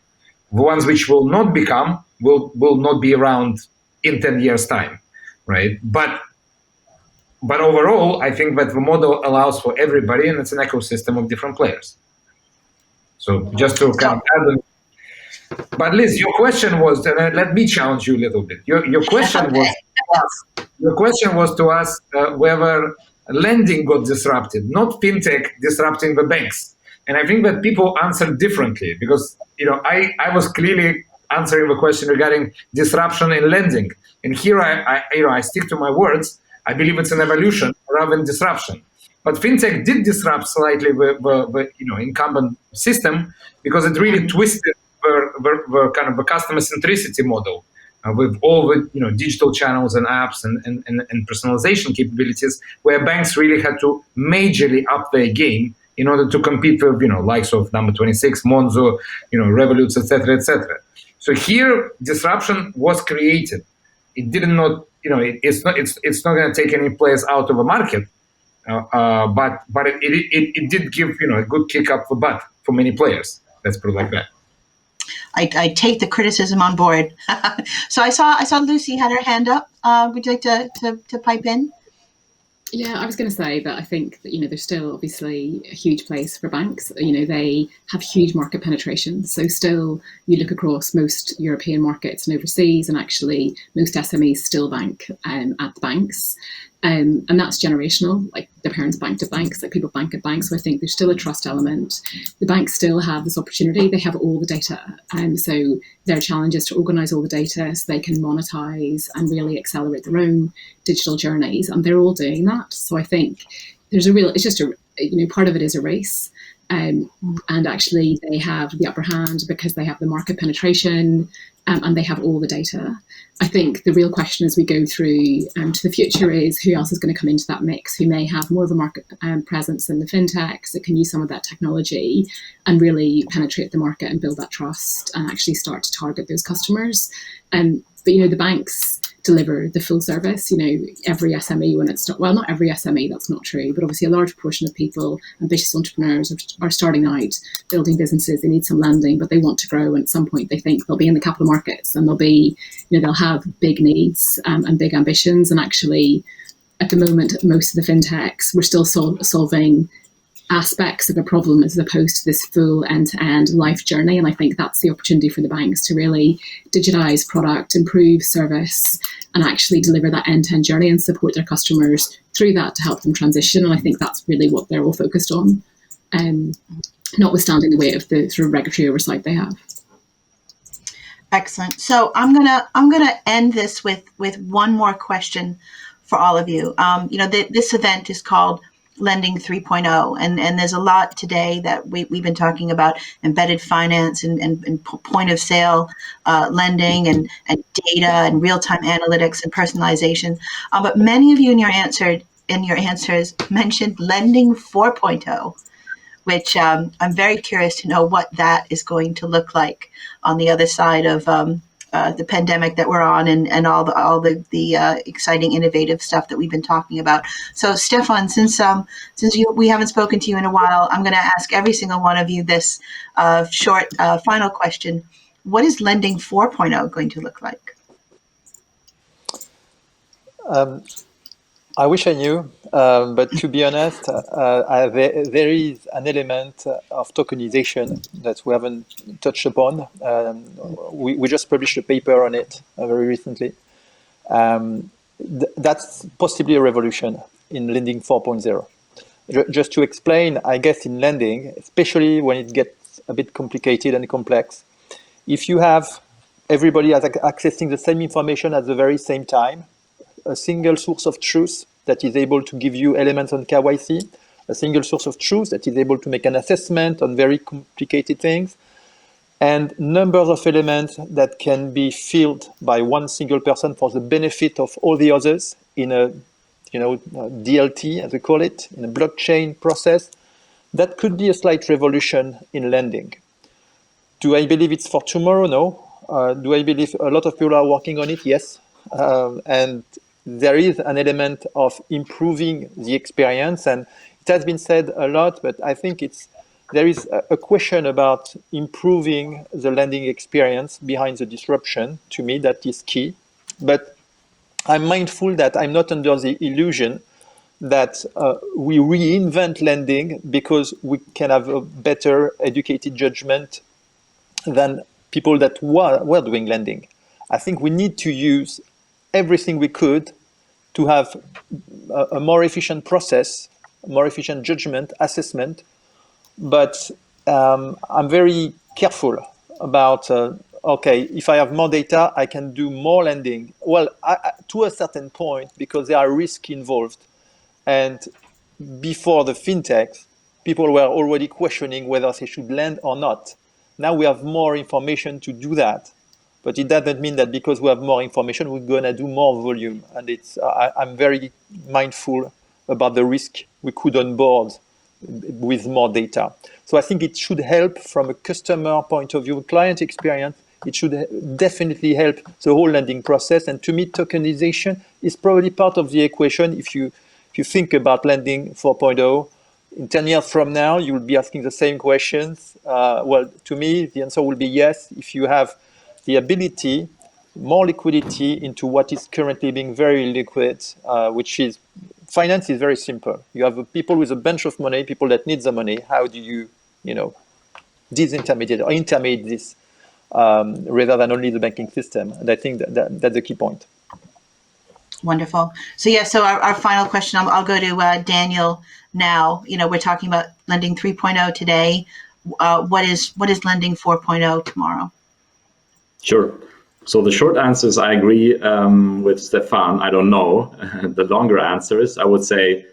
The ones which will not become will not be around in 10 years' time, right? But overall, I think that the model allows for everybody, and it's an ecosystem of different players. So just to kind of add. But Liz, your question was, let me challenge you a little bit. Your question was to us whether lending got disrupted, not fintech disrupting the banks. And I think that people answered differently, because I was clearly answering the question regarding disruption in lending. And here I stick to my words. I believe it's an evolution rather than disruption. But fintech did disrupt slightly the incumbent system, because it really twisted the kind of a customer centricity model with all the digital channels and apps and personalization capabilities, where banks really had to majorly up their game in order to compete with likes of Number 26, Monzo, Revolut, etc., etc. So here disruption was created. It did not, it's not going to take any players out of the market, but it did give a good kick up the butt for many players. Let's put it like that. I take the criticism on board. So I saw Lucy had her hand up. Would you like to pipe in? Yeah, I was going to say that I think that, there's still obviously a huge place for banks. They have huge market penetration. So still, you look across most European markets and overseas, and actually most SMEs still bank at the banks. And that's generational, like the parents bank to banks, like people bank at banks. So I think there's still a trust element. The banks still have this opportunity. They have all the data. And so their challenge is to organize all the data so they can monetize and really accelerate their own digital journeys. And they're all doing that. So I think there's it's just part of it is a race. And actually they have the upper hand because they have the market penetration and they have all the data. I think the real question as we go through to the future is who else is going to come into that mix, who may have more of a market presence than the fintechs that can use some of that technology and really penetrate the market and build that trust and actually start to target those customers. But the banks deliver the full service. Every SME when it's not every SME, that's not true, but obviously a large portion of people, ambitious entrepreneurs, are starting out building businesses. They need some lending, but they want to grow, and at some point they think they'll be in the capital markets and they'll have big needs and big ambitions. And actually, at the moment, most of the fintechs, we're still solving aspects of a problem as opposed to this full end-to-end life journey. And I think that's the opportunity for the banks to really digitize product, improve service, and actually deliver that end-to-end journey and support their customers through that to help them transition. And I think that's really what they're all focused on, notwithstanding the weight of the sort of regulatory oversight they have. Excellent. So I'm gonna end this with one more question for all of you. This event is called Lending 3.0, and there's a lot today that we've been talking about embedded finance and point of sale lending and data and real-time analytics and personalization. But many of you in your answers mentioned Lending 4.0, which I'm very curious to know what that is going to look like on the other side of the pandemic that we're on and all the exciting, innovative stuff that we've been talking about. So, Stefan, since we haven't spoken to you in a while, I'm going to ask every single one of you this short final question: what is Lending 4.0 going to look like? I wish I knew, but to be honest, there is an element of tokenization that we haven't touched upon. We just published a paper on it very recently. That's possibly a revolution in Lending 4.0. Just to explain, I guess in lending, especially when it gets a bit complicated and complex, if you have everybody accessing the same information at the very same time, a single source of truth that is able to give you elements on KYC, a single source of truth that is able to make an assessment on very complicated things, and numbers of elements that can be filled by one single person for the benefit of all the others in a DLT, as we call it, in a blockchain process. That could be a slight revolution in lending. Do I believe it's for tomorrow? No. Do I believe a lot of people are working on it? Yes. And there is an element of improving the experience, and it has been said a lot, but I think there is a question about improving the lending experience behind the disruption. To me, that is key. But I'm mindful that I'm not under the illusion that we reinvent lending because we can have a better educated judgment than people that were doing lending. I think we need to use everything we could to have a more efficient process, more efficient judgment, assessment. But I'm very careful about, if I have more data, I can do more lending. Well, to a certain point, because there are risks involved. And before the fintechs, people were already questioning whether they should lend or not. Now we have more information to do that. But it doesn't mean that because we have more information, we're going to do more volume. And I'm very mindful about the risk we could onboard with more data. So I think it should help from a customer point of view, client experience. It should definitely help the whole lending process. And to me, tokenization is probably part of the equation. If you think about Lending 4.0, in 10 years from now, you will be asking the same questions. Well, to me, the answer will be yes. If you have the ability, more liquidity into what is currently being very liquid, which is finance is very simple. You have people with a bunch of money, people that need the money. How do you, disintermediate or intermediate this rather than only the banking system? And I think that's the key point. Wonderful. So yeah, so our final question, I'll go to Daniel now. We're talking about lending 3.0 today. What is lending 4.0 tomorrow? Sure. So the short answer is I agree with Stefan. I don't know. The longer answer is I would say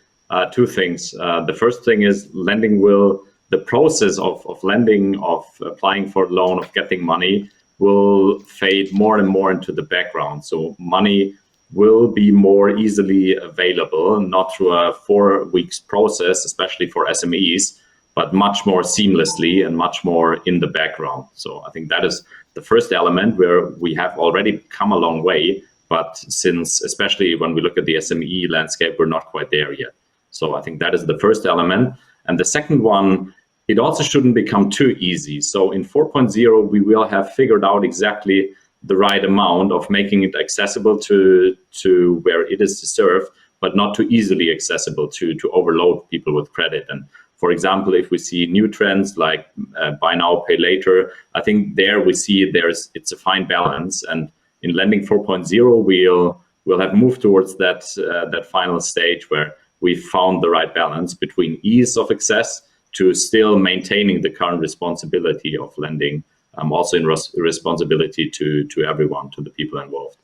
two things. The first thing is the process of lending, of applying for a loan, of getting money will fade more and more into the background. So money will be more easily available, not through a 4 weeks process, especially for SMEs, but much more seamlessly and much more in the background. So I think that is the first element where we have already come a long way, but since, especially when we look at the SME landscape, we're not quite there yet. So I think that is the first element. And the second one, it also shouldn't become too easy. So in 4.0, we will have figured out exactly the right amount of making it accessible to where it is deserved, but not too easily accessible to overload people with credit. And for example, if we see new trends like buy now, pay later, I think there we see it's a fine balance. And in lending 4.0, we'll have moved towards that final stage where we found the right balance between ease of access to still maintaining the current responsibility of lending, also in responsibility to everyone, to the people involved.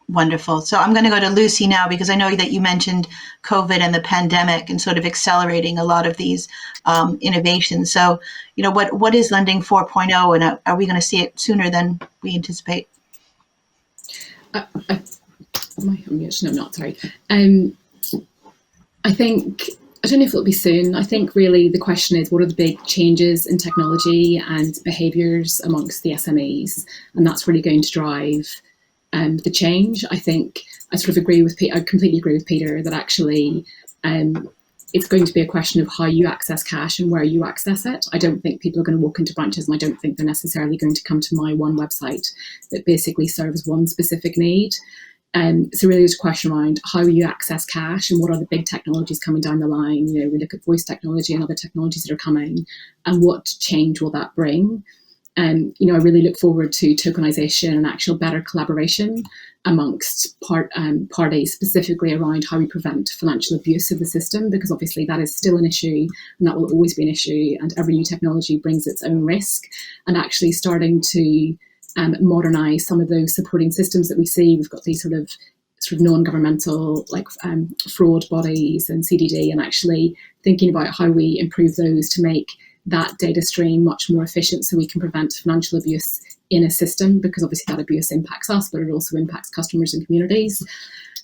Wonderful. So I'm going to go to Lucy now, because I know that you mentioned COVID and the pandemic and sort of accelerating a lot of these innovations. So, what is lending 4.0, and are we going to see it sooner than we anticipate? Am I on mute? No, I'm not, sorry. I don't know if it'll be soon. I think really the question is, what are the big changes in technology and behaviours amongst the SMEs? And that's really going to drive the change. I think I sort of agree with I completely agree with Petr that actually it's going to be a question of how you access cash and where you access it. I don't think people are going to walk into branches, and I don't think they're necessarily going to come to my one website that basically serves one specific need. So really there's a question around how you access cash and what are the big technologies coming down the line. We look at voice technology and other technologies that are coming, and what change will that bring? I really look forward to tokenization and actual better collaboration amongst parties, specifically around how we prevent financial abuse of the system, because obviously that is still an issue and that will always be an issue, and every new technology brings its own risk. And actually starting to modernize some of those supporting systems that we see. We've got these sort of non-governmental like fraud bodies and CDD, and actually thinking about how we improve those to make that data stream much more efficient so we can prevent financial abuse in a system, because obviously that abuse impacts us, but it also impacts customers and communities.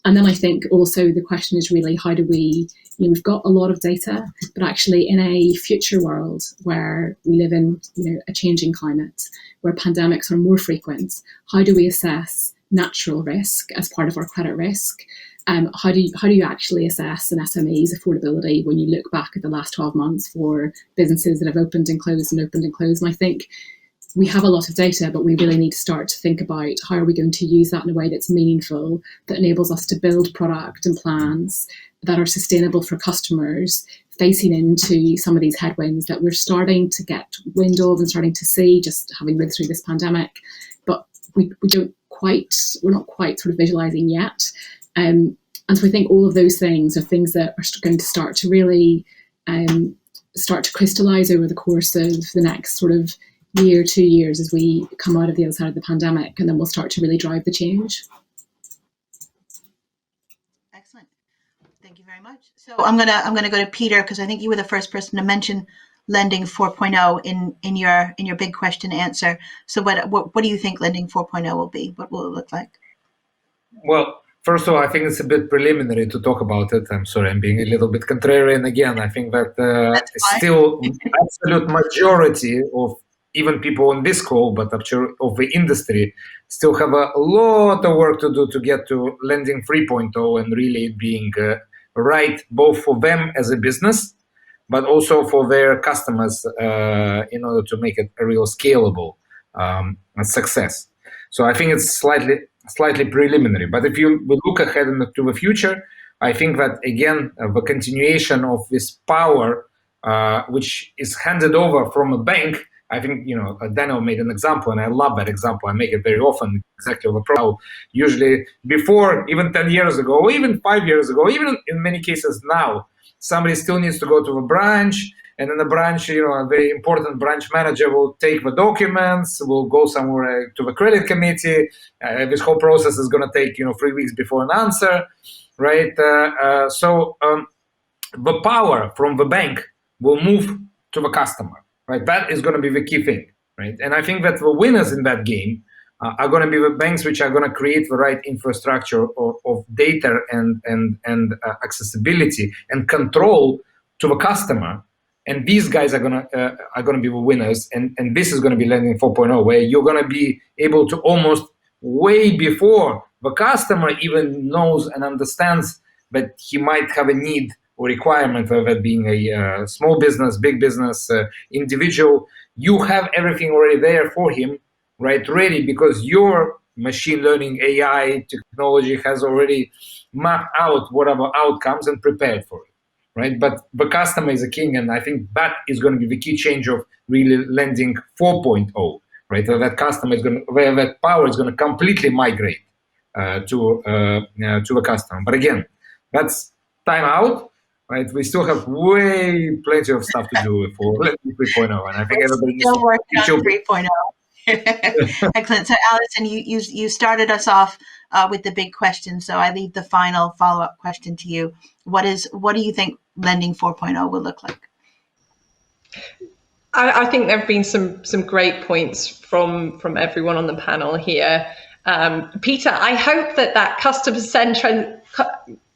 And then I think also the question is really, how do we, we've got a lot of data, but actually in a future world where we live in, a changing climate, where pandemics are more frequent, how do we assess natural risk as part of our credit risk? How do you actually assess an SME's affordability when you look back at the last 12 months for businesses that have opened and closed and opened and closed? And I think we have a lot of data, but we really need to start to think about how are we going to use that in a way that's meaningful, that enables us to build product and plans that are sustainable for customers facing into some of these headwinds that we're starting to get wind of and starting to see, just having lived through this pandemic. But we're not quite sort of visualizing yet. And so I think all of those things are things that are going to start to really start to crystallize over the course of the next sort of year, 2 years, as we come out of the other side of the pandemic, and then we'll start to really drive the change. Excellent. Thank you very much. So I'm gonna go to Petr, because I think you were the first person to mention lending 4.0 in your big question answer. So what do you think lending 4.0 will be? What will it look like? Well, first of all, I think it's a bit preliminary to talk about it. I'm sorry, I'm being a little bit contrarian again. I think that still absolute majority of even people on this call, but actually of the industry, still have a lot of work to do to get to lending 3.0 and really being right both for them as a business, but also for their customers in order to make it a real scalable success. So I think it's slightly preliminary. But if you look ahead into the future, I think that, again, the continuation of this power, which is handed over from a bank, I think, Daniel made an example, and I love that example. I make it very often, exactly of a pro. Usually before, even 10 years ago, or even 5 years ago, even in many cases now, somebody still needs to go to a branch, and in the branch, a very important branch manager will take the documents, will go somewhere to the credit committee. This whole process is going to take, 3 weeks before an answer, right? So the power from the bank will move to the customer, right? That is going to be the key thing, right? And I think that the winners in that game are going to be the banks which are going to create the right infrastructure of data and accessibility and control to the customer. And these guys are going to be the winners. And this is going to be lending 4.0, where you're going to be able to almost way before the customer even knows and understands that he might have a need or requirement, whether that being a small business, big business, individual, you have everything already there for him, right, ready, because your machine learning AI technology has already mapped out whatever outcomes and prepared for it, right? But the customer is a king, and I think that is going to be the key change of really lending 4.0, right? So that customer is going to, where that power is going to completely migrate to the customer. But again, that's time out. Right, we still have plenty of stuff to do for 3.0, and I think everybody needs still working on 3.0. Excellent. So, Alison, you started us off with the big question. So I leave the final follow-up question to you. What do you think lending 4.0 will look like? I think there have been some great points from everyone on the panel here. Petr, I hope that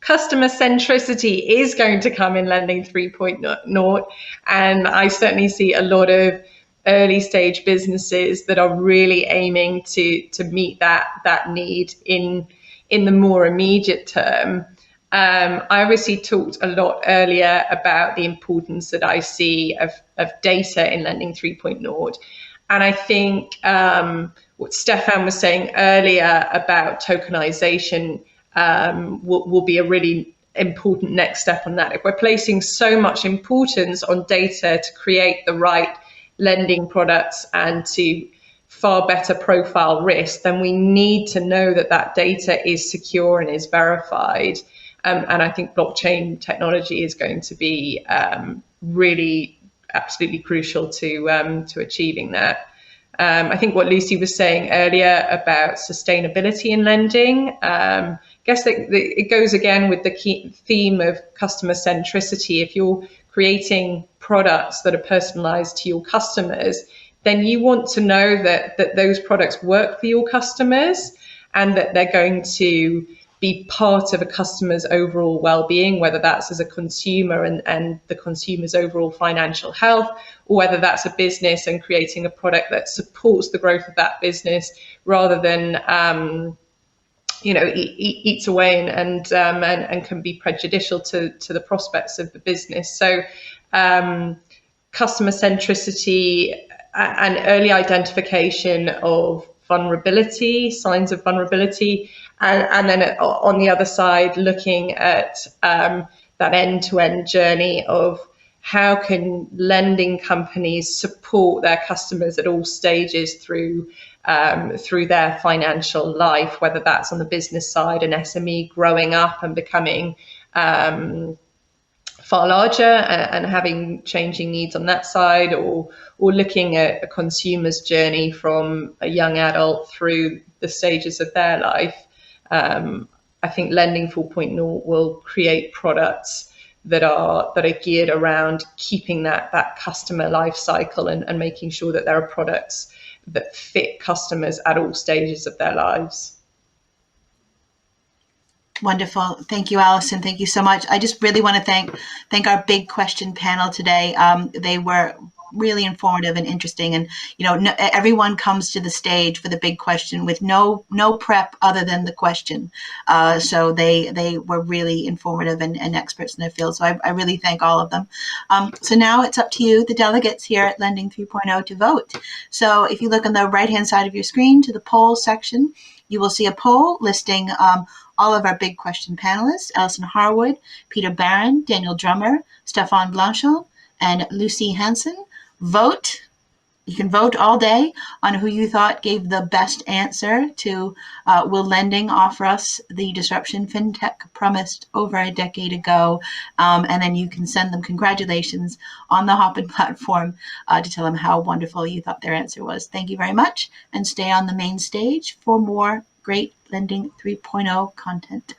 customer centricity is going to come in lending 3.0, and I certainly see a lot of early stage businesses that are really aiming to meet that need in the more immediate term. I obviously talked a lot earlier about the importance that I see of data in lending 3.0, and I think what Stefan was saying earlier about tokenization will be a really important next step on that. If we're placing so much importance on data to create the right lending products and to far better profile risk, then we need to know that data is secure and is verified. And I think blockchain technology is going to be really absolutely crucial to achieving that. I think what Lucy was saying earlier about sustainability in lending, I guess that it goes again with the key theme of customer centricity. If you're creating products that are personalized to your customers, then you want to know that those products work for your customers and that they're going to be part of a customer's overall well-being, whether that's as a consumer and the consumer's overall financial health, or whether that's a business and creating a product that supports the growth of that business rather than eats away and can be prejudicial to the prospects of the business. So customer centricity and early identification of vulnerability, signs of vulnerability, and then on the other side, looking at that end-to-end journey of how can lending companies support their customers at all stages through their financial life, whether that's on the business side, an SME growing up and becoming far larger and having changing needs on that side, or looking at a consumer's journey from a young adult through the stages of their life. I think lending 4.0 will create products that are geared around keeping that customer life cycle and making sure that there are products that fit customers at all stages of their lives. Wonderful. Thank you, Alison. Thank you so much. I just really want to thank our big question panel today. They were really informative and interesting, and everyone comes to the stage for the big question with no prep other than the question. So they were really informative and experts in their field. So I really thank all of them. So now it's up to you, the delegates here at Lending 3.0, to vote. So if you look on the right-hand side of your screen to the poll section, you will see a poll listing all of our big question panelists: Alison Harwood, Petr Barron, Daniel Drummer, Stefan Blanchons, and Lucy Hasson. Vote You can vote all day on who you thought gave the best answer to will lending offer us the disruption fintech promised over a decade ago? And then you can send them congratulations on the Hopin platform to tell them how wonderful you thought their answer was. Thank you very much, and stay on the main stage for more great Lending 3.0 content.